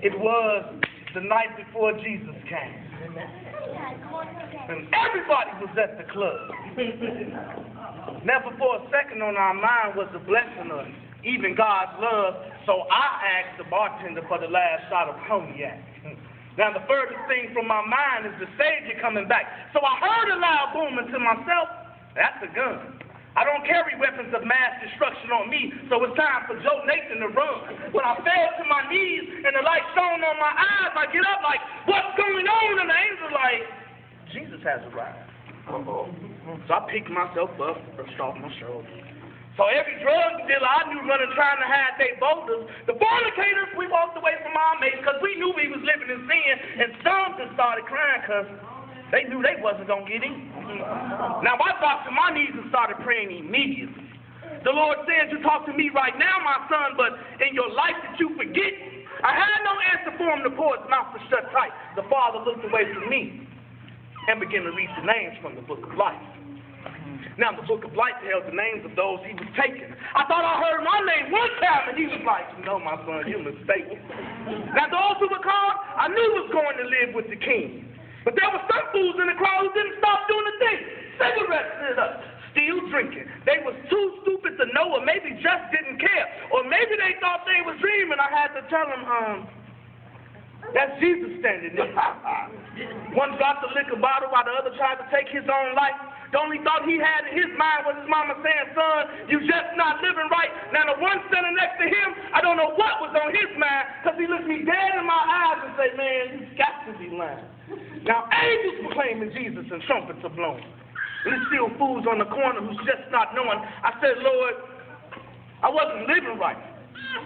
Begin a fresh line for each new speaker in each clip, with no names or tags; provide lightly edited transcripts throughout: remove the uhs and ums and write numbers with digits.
It was the night before Jesus came. And everybody was at the club. Never for a second on our mind was the blessing of even God's love. So I asked the bartender for the last shot of cognac. Now the furthest thing from my mind is the Savior coming back. So I heard a loud boom, and to myself, that's a gun. I don't carry weapons of mass destruction on me, so it's time for Joe Nathan to run. When I fell to my knees and the light shone on my eyes, I get up like, what's going on? And the angel like, Jesus has arrived. So I picked myself up, brushed off my shoulders. So every drug dealer I knew running trying to hide their boulders, the fornicators, we walked away from our mates because we knew we was living in sin, and some just started crying because they knew they wasn't going to get in. Now, I dropped to my knees and started praying immediately. The Lord said, you talk to me right now, my son, but in your life that you forget. I had no answer for him. The poet's mouth was shut tight. The Father looked away from me and began to read the names from the book of life. Now, the book of life held the names of those he was taking. I thought I heard my name one time, and he was like, no, my son, you're mistaken. Now, those who were called, I knew was going to live with the king. But there were some fools in the crowd who didn't stop doing a thing. Cigarettes lit up, still drinking. They was too stupid to know, or maybe just didn't care. Or maybe they thought they was dreaming. I had to tell them, that's Jesus standing there. One dropped the liquor bottle while the other tried to take his own life. The only thought he had in his mind was his mama saying, son, you just not living right. Now the one standing next to him, I don't know what was on his mind, because he looked me dead in my eyes and said, man, you've got to be lying. Now angels proclaiming Jesus and trumpets are blowing. And there's still fools on the corner who's just not knowing. I said, Lord, I wasn't living right.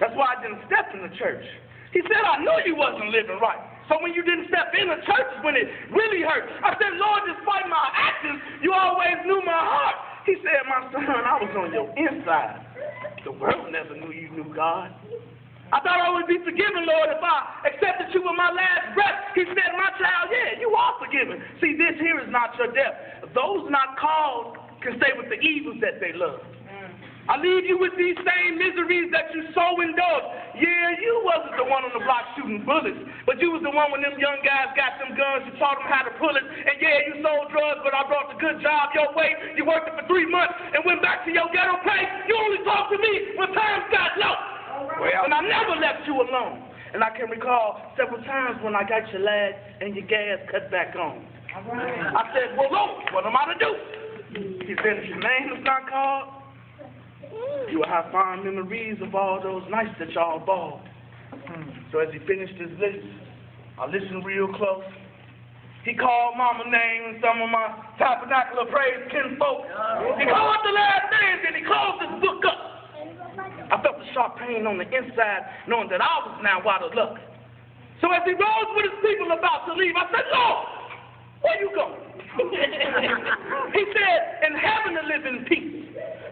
That's why I didn't step in the church. He said, I knew you wasn't living right. So when you didn't step in the church is when it really hurt. I said, Lord, despite my actions, you always knew my heart. He said, my son, I was on your inside. The world never knew you knew God. I thought I would be forgiven, Lord, if I accepted you with my last breath. He said, my child, yeah, you are forgiven. See, this here is not your death. Those not called can stay with the evils that they love. I leave you with these same miseries that you so indulged. Yeah, you wasn't the one on the block shooting bullets, but you was the one when them young guys got them guns, you taught them how to pull it, and yeah, you sold drugs, but I brought the good job your way. You worked it for 3 months and went back to your ghetto place. You only talked to me when times got low. And I never left you alone. And I can recall several times when I got your lag and your gas cut back on. I said, well, Lord, what am I to do? He said, if your name is not called, you will have fond memories of all those nights that y'all balled. So as he finished his list, I listened real close. He called mama name and some of my tabernacle of praise kinfolk. He called the last names and he closed his book up. I felt the sharp pain on the inside, knowing that I was now out of luck. So as he rose with his people about to leave, I said, Lord, where you going? He said, in heaven to live in peace.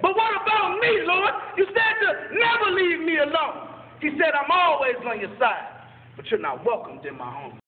But what about me, Lord? You said to never leave me alone. He said, I'm always on your side, but you're not welcomed in my home.